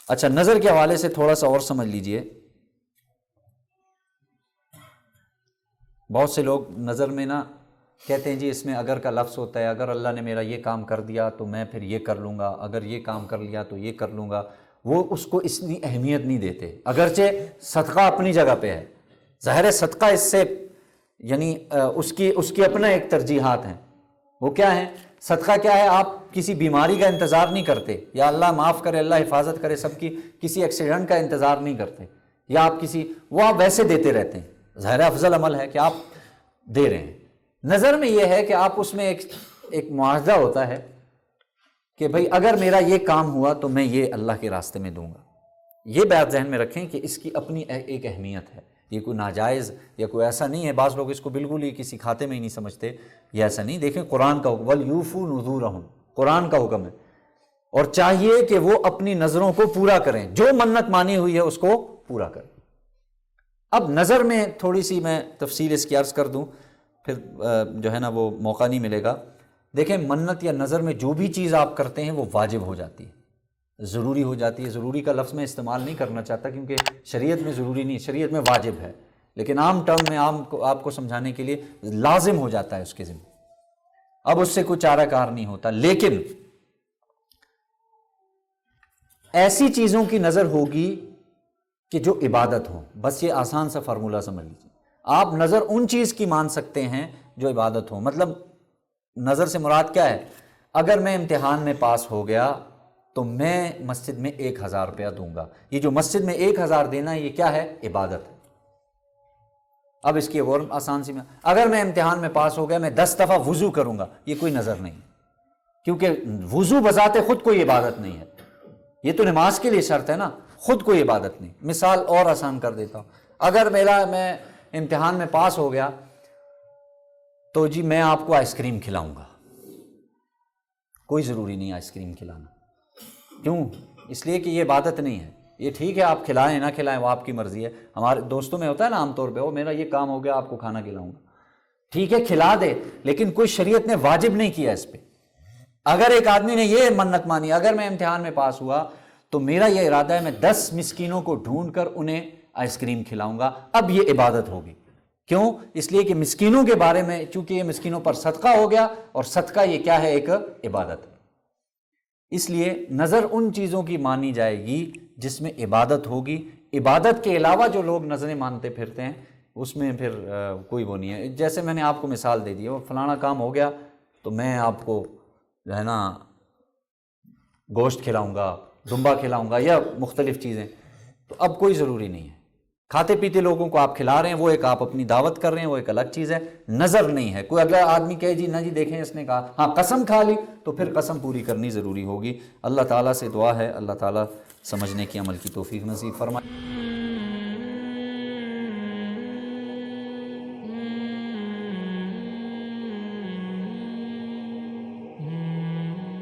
اچھا، نظر کے حوالے سے تھوڑا سا اور سمجھ لیجئے. بہت سے لوگ نظر میں نا کہتے ہیں جی اس میں اگر کا لفظ ہوتا ہے، اگر اللہ نے میرا یہ کام کر دیا تو میں پھر یہ کر لوں گا، اگر یہ کام کر لیا تو یہ کر لوں گا. وہ اس کو اتنی اہمیت نہیں دیتے، اگرچہ صدقہ اپنی جگہ پہ ہے. ظاہر ہے صدقہ اس سے یعنی اس کی اپنا ایک ترجیحات ہیں. وہ کیا ہیں؟ صدقہ کیا ہے؟ آپ کسی بیماری کا انتظار نہیں کرتے، یا اللہ معاف کرے، اللہ حفاظت کرے سب کی، کسی ایکسیڈنٹ کا انتظار نہیں کرتے، یا آپ آپ ویسے دیتے رہتے ہیں. ظاہر افضل عمل ہے کہ آپ دے رہے ہیں. نظر میں یہ ہے کہ آپ اس میں ایک معاہدہ ہوتا ہے کہ بھئی اگر میرا یہ کام ہوا تو میں یہ اللہ کے راستے میں دوں گا. یہ بات ذہن میں رکھیں کہ اس کی اپنی ایک اہمیت ہے. یہ کوئی ناجائز یا کوئی ایسا نہیں ہے. بعض لوگ اس کو بالکل ہی کسی کھاتے میں ہی نہیں سمجھتے، یہ ایسا نہیں. دیکھیں قرآن کا حکم وَلْيُوفُوا نُذُورَهُمْ، قرآن کا حکم ہے، اور چاہیے کہ وہ اپنی نظروں کو پورا کریں، جو منت مانی ہوئی ہے اس کو پورا کریں. اب نظر میں تھوڑی سی میں تفصیل اس کی عرض کر دوں، پھر جو ہے نا وہ موقع نہیں ملے گا. دیکھیں منت یا نظر میں جو بھی چیز آپ کرتے ہیں وہ واجب ہو جاتی ہے، ضروری ہو جاتی ہے. ضروری کا لفظ میں استعمال نہیں کرنا چاہتا کیونکہ شریعت میں ضروری نہیں، شریعت میں واجب ہے، لیکن عام ٹرم میں آپ کو سمجھانے کے لیے لازم ہو جاتا ہے اس کے ذمہ. اب اس سے کوئی چارہ کار نہیں ہوتا. لیکن ایسی چیزوں کی نظر ہوگی کہ جو عبادت ہو. بس یہ آسان سا فارمولہ سمجھ لیجیے. آپ نظر ان چیز کی مان سکتے ہیں جو عبادت ہو. مطلب نظر سے مراد کیا ہے؟ اگر میں امتحان میں پاس ہو گیا تو میں مسجد میں 1000 روپیہ دوں گا. یہ جو مسجد میں 1000 دینا ہے یہ کیا ہے؟ عبادت ہے. اب اس کی اور آسان سی میں، اگر میں امتحان میں پاس ہو گیا میں 10 دفعہ وضو کروں گا، یہ کوئی نظر نہیں، کیونکہ وضو بذات خود کوئی عبادت نہیں ہے. یہ تو نماز کے لیے شرط ہے نا، خود کوئی عبادت نہیں. مثال اور آسان کر دیتا ہوں. اگر میں امتحان میں پاس ہو گیا تو جی میں آپ کو آئس کریم کھلاؤں گا. کوئی ضروری نہیں آئس کریم کھلانا. کیوں؟ اس لیے کہ یہ عبادت نہیں ہے. یہ ٹھیک ہے آپ کھلائیں نہ کھلائیں وہ آپ کی مرضی ہے. ہمارے دوستوں میں ہوتا ہے نا عام طور پہ، وہ میرا یہ کام ہو گیا آپ کو کھانا کھلاؤں گا. ٹھیک ہے کھلا دے، لیکن کوئی شریعت نے واجب نہیں کیا اس پہ. اگر ایک آدمی نے یہ منت مانی اگر میں امتحان میں پاس ہوا تو میرا یہ ارادہ ہے میں 10 مسکینوں کو ڈھونڈ کر انہیں آئس کریم کھلاؤں گا، اب یہ عبادت ہوگی. کیوں؟ اس لیے کہ مسکینوں کے بارے میں چونکہ یہ مسکینوں پر صدقہ ہو گیا، اور صدقہ یہ کیا ہے؟ ایک عبادت ہے. اس لیے نظر ان چیزوں کی مانی جائے گی جس میں عبادت ہوگی. عبادت کے علاوہ جو لوگ نظریں مانتے پھرتے ہیں اس میں پھر کوئی وہ نہیں ہے. جیسے میں نے آپ کو مثال دے دی، وہ فلانا کام ہو گیا تو میں آپ کو جو ہے نا گوشت کھلاؤں گا، دمبا کھلاؤں گا، یا مختلف چیزیں. تو اب کوئی ضروری نہیں ہے. کھاتے پیتے لوگوں کو آپ کھلا رہے ہیں، وہ ایک آپ اپنی دعوت کر رہے ہیں، وہ ایک الگ چیز ہے. نظر نہیں ہے. کوئی اگلا آدمی کہے جی نہ جی دیکھیں اس نے کہا، ہاں قسم کھا لی، تو پھر قسم پوری کرنی ضروری ہوگی. اللہ تعالیٰ سے دعا ہے اللہ تعالیٰ سمجھنے کی عمل کی توفیق نصیب فرمائے.